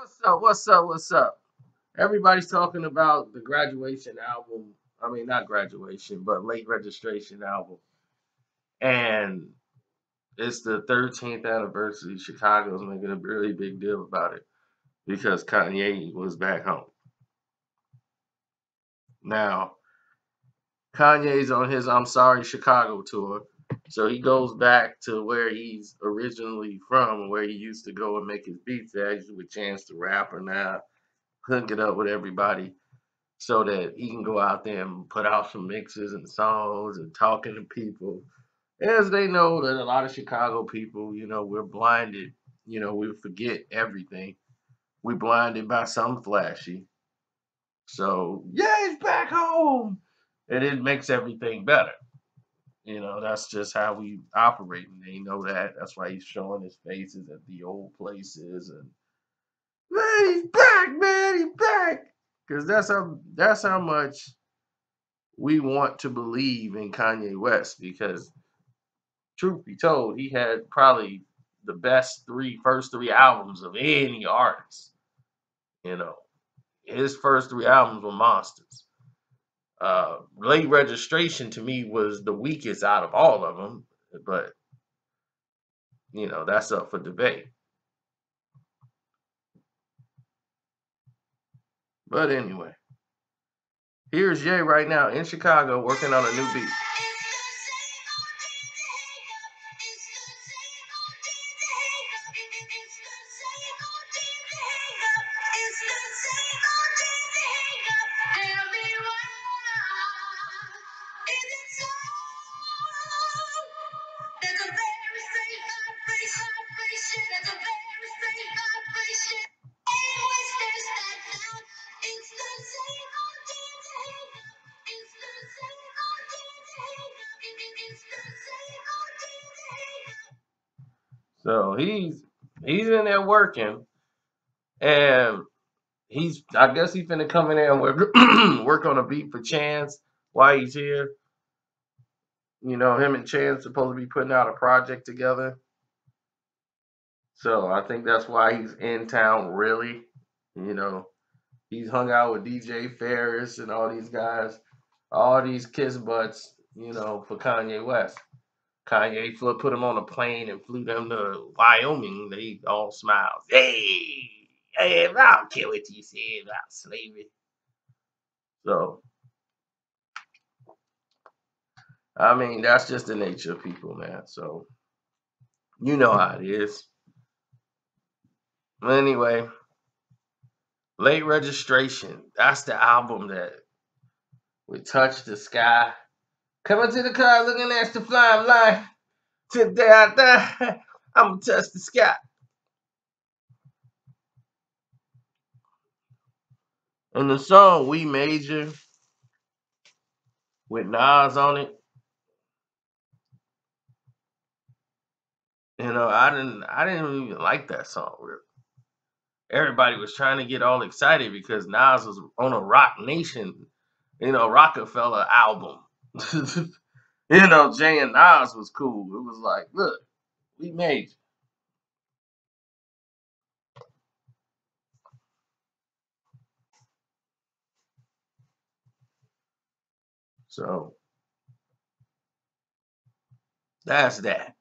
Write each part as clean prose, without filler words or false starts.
What's up? What's up? What's up? Everybody's talking about the graduation album. I mean, not graduation, but late registration album. And it's the 13th anniversary. Chicago's making a really big deal about it because Kanye was back home. Now, Kanye's on his I'm Sorry Chicago tour. So he goes back to where he's originally from, where he used to go and make his beats at, with Chance the Rapper now, hook it up with everybody, so that he can go out there and put out some mixes and songs and talking to people. As they know that a lot of Chicago people, we're blinded. We forget everything. We blinded by something flashy. So yeah, he's back home, and it makes everything better. That's just how we operate, and they know that. That's why he's showing his faces at the old places, and man, he's back, man, he's back. Because that's how much we want to believe in Kanye West, because truth be told, he had probably the best first three albums of any artist. You know, his first three albums were monsters. Late Registration to me was the weakest out of all of them, but that's up for debate. But anyway, here's Jay right now in Chicago working on a new beat. So he's in there working, and I guess he's finna come in there and work work on a beat for Chance while he's here. Him and Chance supposed to be putting out a project together. So I think that's why he's in town, really. You know, he's hung out with DJ Ferris and all these guys, all these kiss butts, for Kanye West. Kanye put him on a plane and flew them to Wyoming. They all smiled. Hey, I don't care what you say about slavery. So, I mean, that's just the nature of people, man. So, you know how it is. Anyway, Late Registration. That's the album that would touch the sky. Coming to the car looking at the flying line. Today I die, I'm going to touch the sky. And the song We Major with Nas on it, I didn't even like that song really. Everybody was trying to get all excited because Nas was on a Rock Nation, Rockefeller album. Jay and Nas was cool. It was like, look, we made you. So that's that.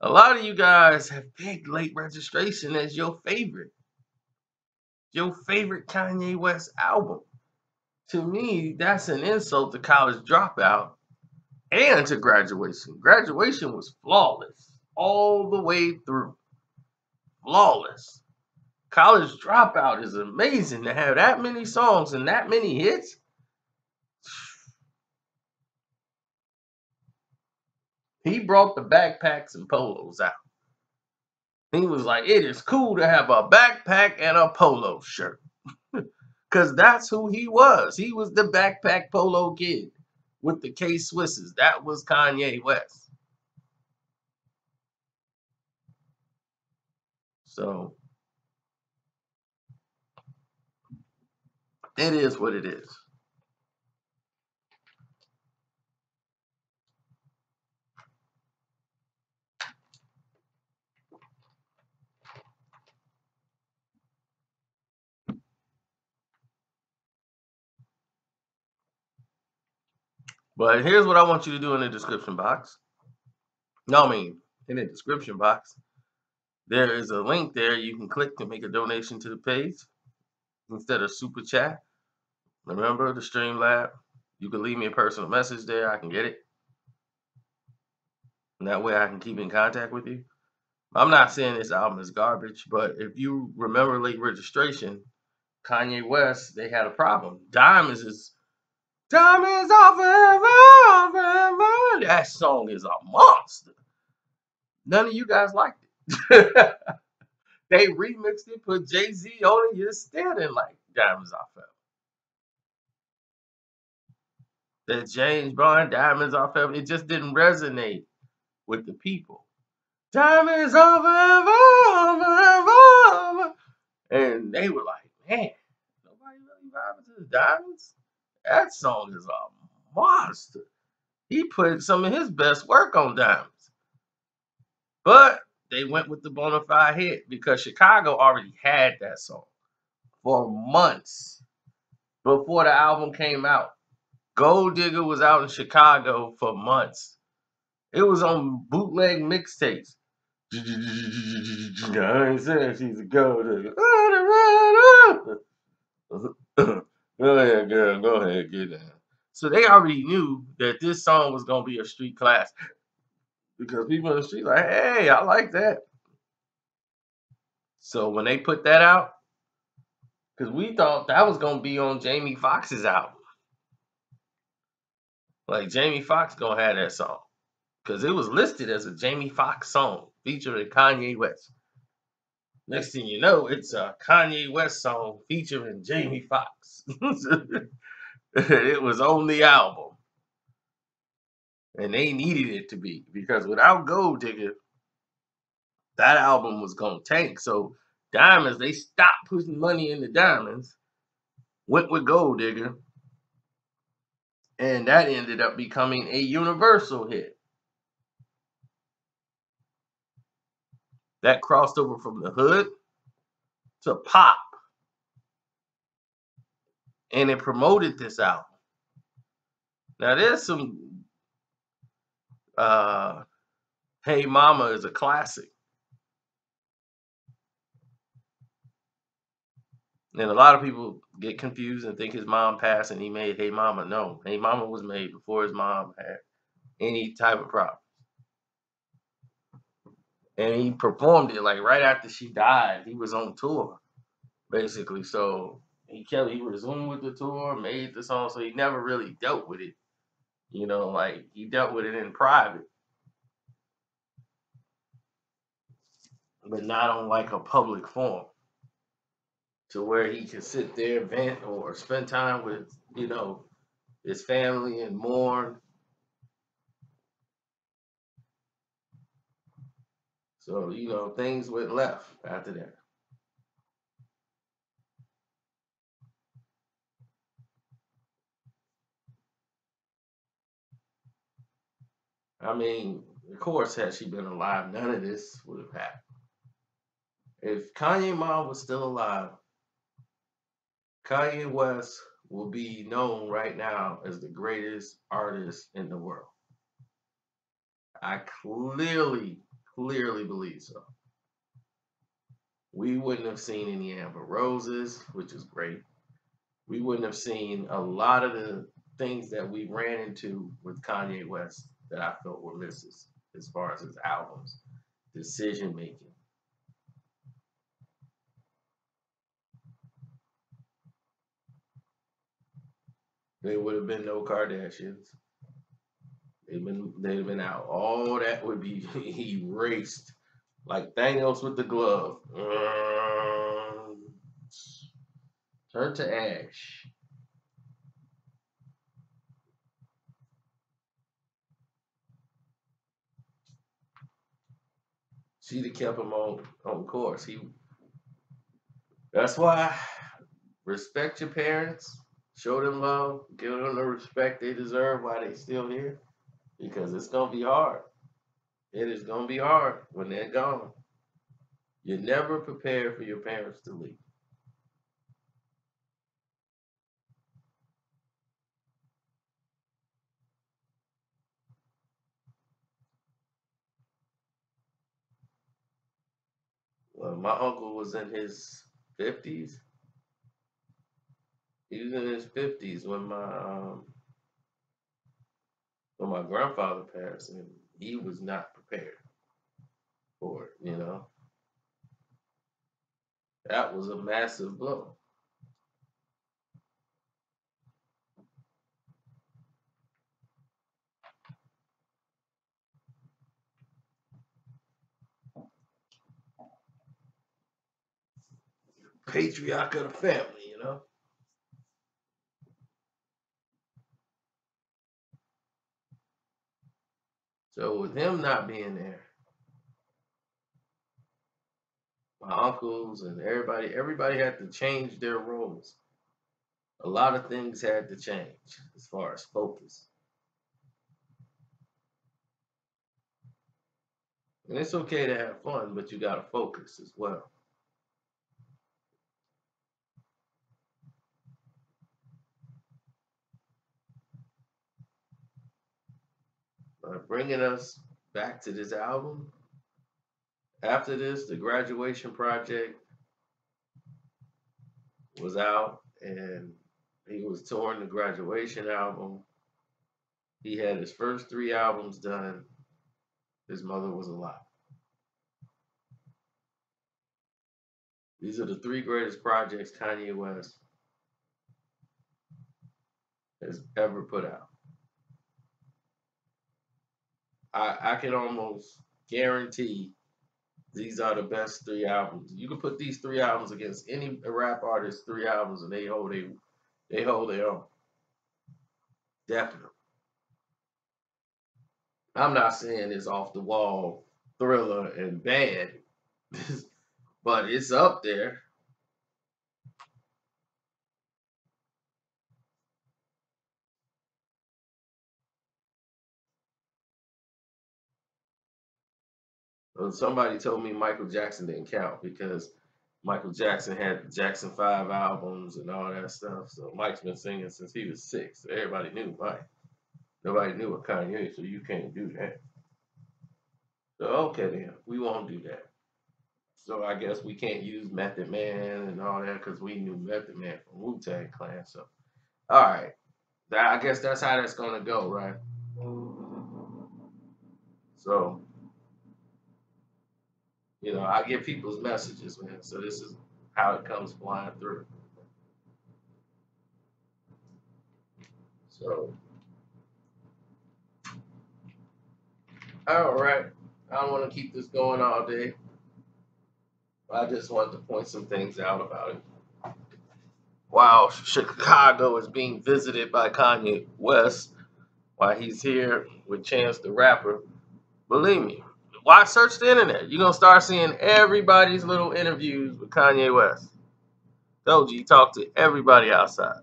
A lot of you guys have picked Late Registration as your favorite Kanye West album. To me, that's an insult to College Dropout and to Graduation. Graduation was flawless all the way through. Flawless. College Dropout is amazing to have that many songs and that many hits. He brought the backpacks and polos out. He was like, it is cool to have a backpack and a polo shirt. Because that's who he was. He was the backpack polo kid with the K Swisses. That was Kanye West. So it is what it is. But here's what I want you to do in the description box. No, I mean, in the description box, there is a link there you can click to make a donation to the page instead of super chat. Remember the Streamlab? You can leave me a personal message there. I can get it. And that way I can keep in contact with you. I'm not saying this album is garbage, but if you remember Late Registration, Kanye West, they had a problem. Diamonds are forever. That song is a monster. None of you guys liked it. They remixed it, put Jay-Z on it. You still didn't like Diamonds Are Forever. That James Brown, Diamonds Are Forever, it just didn't resonate with the people. Diamonds are forever. And they were like, man, nobody really vibing to the Diamonds? That song is a monster. He put some of his best work on Diamonds. But they went with the bona fide hit because Chicago already had that song for months before the album came out. Gold Digger was out in Chicago for months. It was on bootleg mixtapes. I ain't saying she's a gold digger. Go ahead, girl. Go ahead, get down. So they already knew that this song was gonna be a street classic because people in the street like, hey, I like that. So when they put that out, because we thought that was gonna be on Jamie Foxx's album, like Jamie Foxx gonna have that song because it was listed as a Jamie Foxx song featuring Kanye West. Next thing you know, it's a Kanye West song featuring Jamie Foxx. It was on the album, and they needed it to be because without Gold Digger, that album was gonna tank. So Diamonds, they stopped putting money into Diamonds, went with Gold Digger, and that ended up becoming a universal hit. That crossed over from the hood to pop, and it promoted this album. Now there's some Hey Mama is a classic. And a lot of people get confused and think his mom passed and he made Hey Mama. No, Hey Mama was made before his mom had any type of problem. And he performed it like right after she died. He was on tour, basically. So he resumed with the tour, made the song, so he never really dealt with it. You know, like he dealt with it in private, but not on like a public forum to where he can sit there, vent, or spend time with, his family and mourn. So, things went left after that. I mean, of course, had she been alive, none of this would have happened. If Kanye mom was still alive, Kanye West will be known right now as the greatest artist in the world. I clearly believe so. We wouldn't have seen any Amber Roses, which is great. We wouldn't have seen a lot of the things that we ran into with Kanye West that I felt were misses as far as his albums, decision making. There would have been no Kardashians. They'd have been out. All that would be erased. Like Thanos with the glove. Turn to ash. She'd have kept him on course. That's why respect your parents, show them love, give them the respect they deserve while they still here. Because it's gonna be hard. It is gonna be hard when they're gone. You're never prepared for your parents to leave. My uncle was in his 50s. He was in his 50s when my grandfather passed, and he was not prepared for it. That was a massive blow. Patriarch of the family. So with him not being there, my uncles and everybody had to change their roles. A lot of things had to change as far as focus. And it's okay to have fun, but you got to focus as well. Bringing us back to this album, after this, the graduation project was out, and he was touring the graduation album. He had his first 3 albums done. His mother was alive. These are the 3 greatest projects Kanye West has ever put out. I can almost guarantee these are the best 3 albums. You can put these 3 albums against any rap artist's 3 albums, and they hold their own. Definitely. I'm not saying it's off the wall, thriller, and bad, but it's up there. Somebody told me Michael Jackson didn't count because Michael Jackson had the Jackson 5 albums and all that stuff. So Mike's been singing since he was 6. So everybody knew Mike. Nobody knew what Kanye, so you can't do that. So okay then, we won't do that. So I guess we can't use Method Man and all that because we knew Method Man from Wu Tang Clan. So all right, I guess that's how that's gonna go, right? So I get people's messages, man. So this is how it comes flying through. So all right, I don't want to keep this going all day. I just wanted to point some things out about it. While Chicago is being visited by Kanye West, while he's here with Chance the Rapper, believe me, why search the internet? You're gonna start seeing everybody's little interviews with Kanye West. Told you, he talked to everybody outside,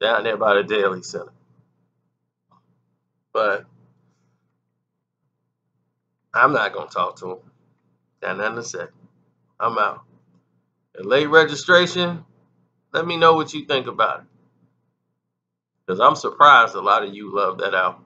down there by the Daily Center. But I'm not gonna talk to him. Got nothing to say. I'm out. And late registration, let me know what you think about it. Because I'm surprised a lot of you love that album.